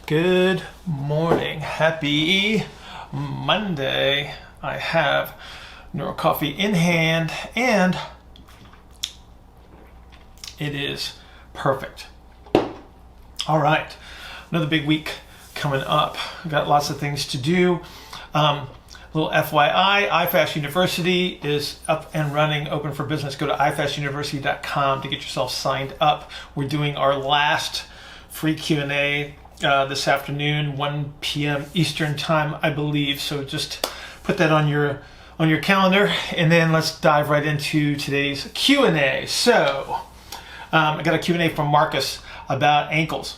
Good morning. Happy Monday. I have Neuro Coffee in hand and it is perfect. All right. Another big week coming up. We've got lots of things to do. Little FYI, iFast University is up and running, open for business. Go to ifastuniversity.com to get yourself signed up. We're doing our last free Q&A this afternoon, 1 p.m. Eastern time, I believe. So just put that on your calendar, and then let's dive right into today's Q&A. So I got a Q&A from Marcus about ankles.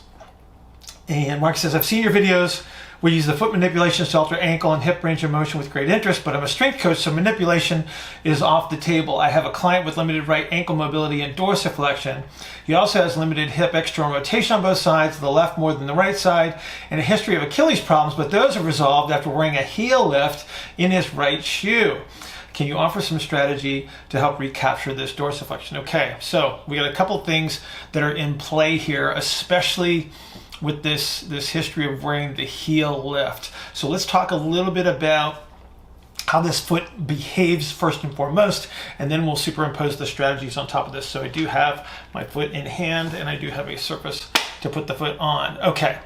And Marcus says, I've seen your videos where you use the foot manipulations to alter ankle and hip range of motion with great interest, but I'm a strength coach, so manipulation is off the table. I have a client with limited right ankle mobility and dorsiflexion. He also has limited hip external rotation on both sides, the left more than the right side, and a history of Achilles problems, but those are resolved after wearing a heel lift in his right shoe. Can you offer some strategy to help recapture this dorsiflexion? Okay, so we got a couple things that are in play here, especially with this history of wearing the heel lift. So let's talk a little bit about how this foot behaves first and foremost, and then we'll superimpose the strategies on top of this. So I do have my foot in hand, and I do have a surface to put the foot on. Okay,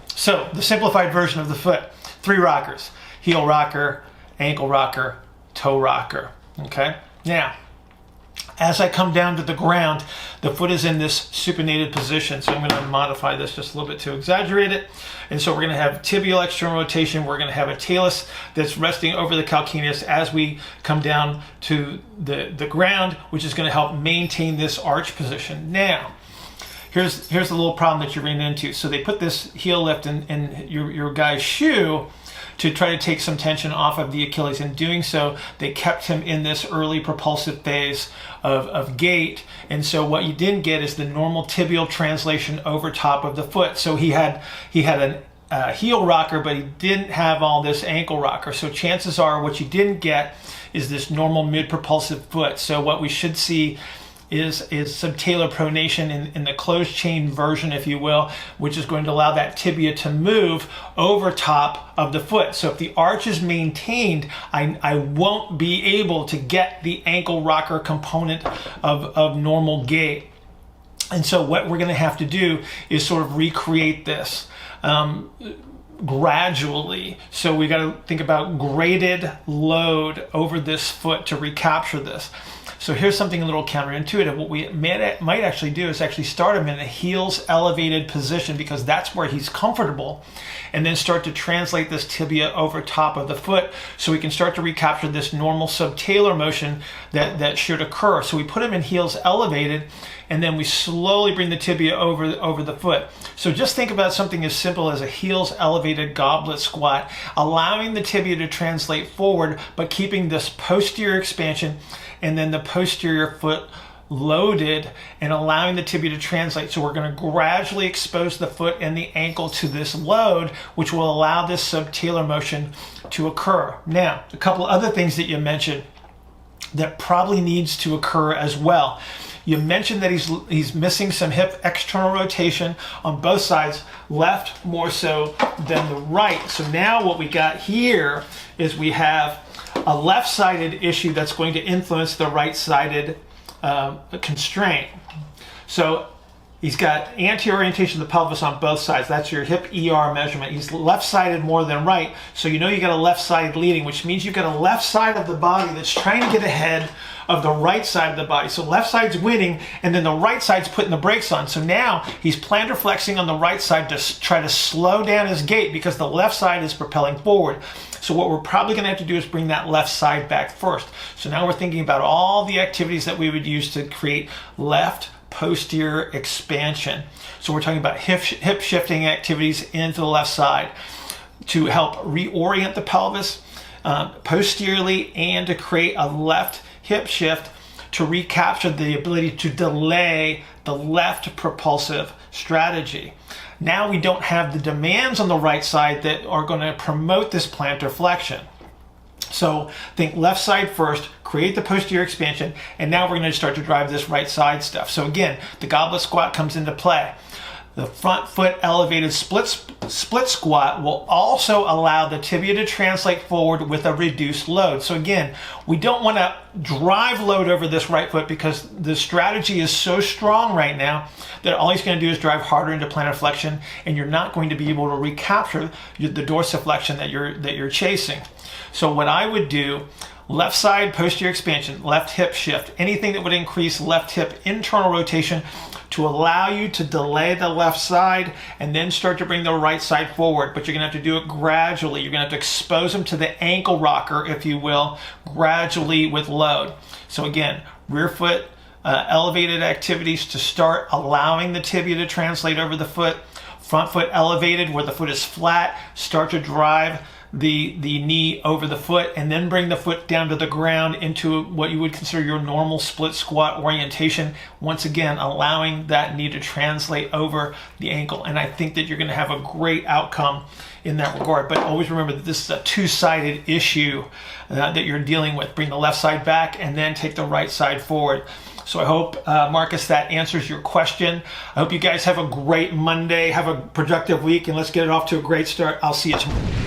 so the simplified version of the foot, 3 rockers: heel rocker, ankle rocker, toe rocker. Okay, now as I come down to the ground, the foot is in this supinated position. So I'm going to modify this just a little bit to exaggerate it. And so we're going to have tibial external rotation. We're going to have a talus that's resting over the calcaneus as we come down to the ground, which is going to help maintain this arch position. Now, here's the little problem that you ran into. So they put this heel lift in your guy's shoe to try to take some tension off of the Achilles. In doing so, they kept him in this early propulsive phase of gait. And so what you didn't get is the normal tibial translation over top of the foot. So he had a heel rocker, but he didn't have all this ankle rocker. So chances are what you didn't get is this normal mid-propulsive foot. So what we should see is subtalar pronation in the closed chain version, if you will, which is going to allow that tibia to move over top of the foot. So if the arch is maintained, I won't be able to get the ankle rocker component of normal gait. And so what we're going to have to do is sort of recreate this gradually. So we got to think about graded load over this foot to recapture this. So here's something a little counterintuitive. What we might actually do is actually start him in a heels elevated position, because that's where he's comfortable, and then start to translate this tibia over top of the foot so we can start to recapture this normal subtalar motion that should occur. So we put him in heels elevated, and then we slowly bring the tibia over the foot. So just think about something as simple as a heels elevated goblet squat, allowing the tibia to translate forward, but keeping this posterior expansion and then the posterior foot loaded and allowing the tibia to translate. So we're going to gradually expose the foot and the ankle to this load, which will allow this subtalar motion to occur. Now, a couple other things that you mentioned that probably needs to occur as well. You mentioned that he's missing some hip external rotation on both sides, left more so than the right. So now what we got here is we have a left-sided issue that's going to influence the right-sided constraint. So he's got anti-orientation of the pelvis on both sides. That's your hip ER measurement. He's left-sided more than right. So you know you got a left side leading, which means you've got a left side of the body that's trying to get ahead of the right side of the body. So left side's winning, and then the right side's putting the brakes on. So now he's plantar flexing on the right side to try to slow down his gait because the left side is propelling forward. So what we're probably going to have to do is bring that left side back first. So now we're thinking about all the activities that we would use to create left posterior expansion. So we're talking about hip shifting activities into the left side to help reorient the pelvis posteriorly and to create a left hip shift to recapture the ability to delay the left propulsive strategy. Now we don't have the demands on the right side that are going to promote this plantar flexion. So think left side first, create the posterior expansion, and now we're going to start to drive this right side stuff. So again, the goblet squat comes into play. The front foot elevated split squat will also allow the tibia to translate forward with a reduced load. So again, we don't want to drive load over this right foot because the strategy is so strong right now that all he's going to do is drive harder into plantar flexion, and you're not going to be able to recapture the dorsiflexion that you're chasing. So what I would do, left side posterior expansion, left hip shift, anything that would increase left hip internal rotation to allow you to delay the left side and then start to bring the right side forward. But you're going to have to do it gradually. You're going to have to expose them to the ankle rocker, if you will, gradually with load. So again, rear foot elevated activities to start allowing the tibia to translate over the foot. Front foot elevated where the foot is flat, start to drive the knee over the foot, and then bring the foot down to the ground into what you would consider your normal split squat orientation. Once again, allowing that knee to translate over the ankle. And I think that you're going to have a great outcome in that regard. But always remember that this is a two-sided issue that you're dealing with. Bring the left side back and then take the right side forward. So I hope, Marcus, that answers your question. I hope you guys have a great Monday, have a productive week, and let's get it off to a great start. I'll see you tomorrow.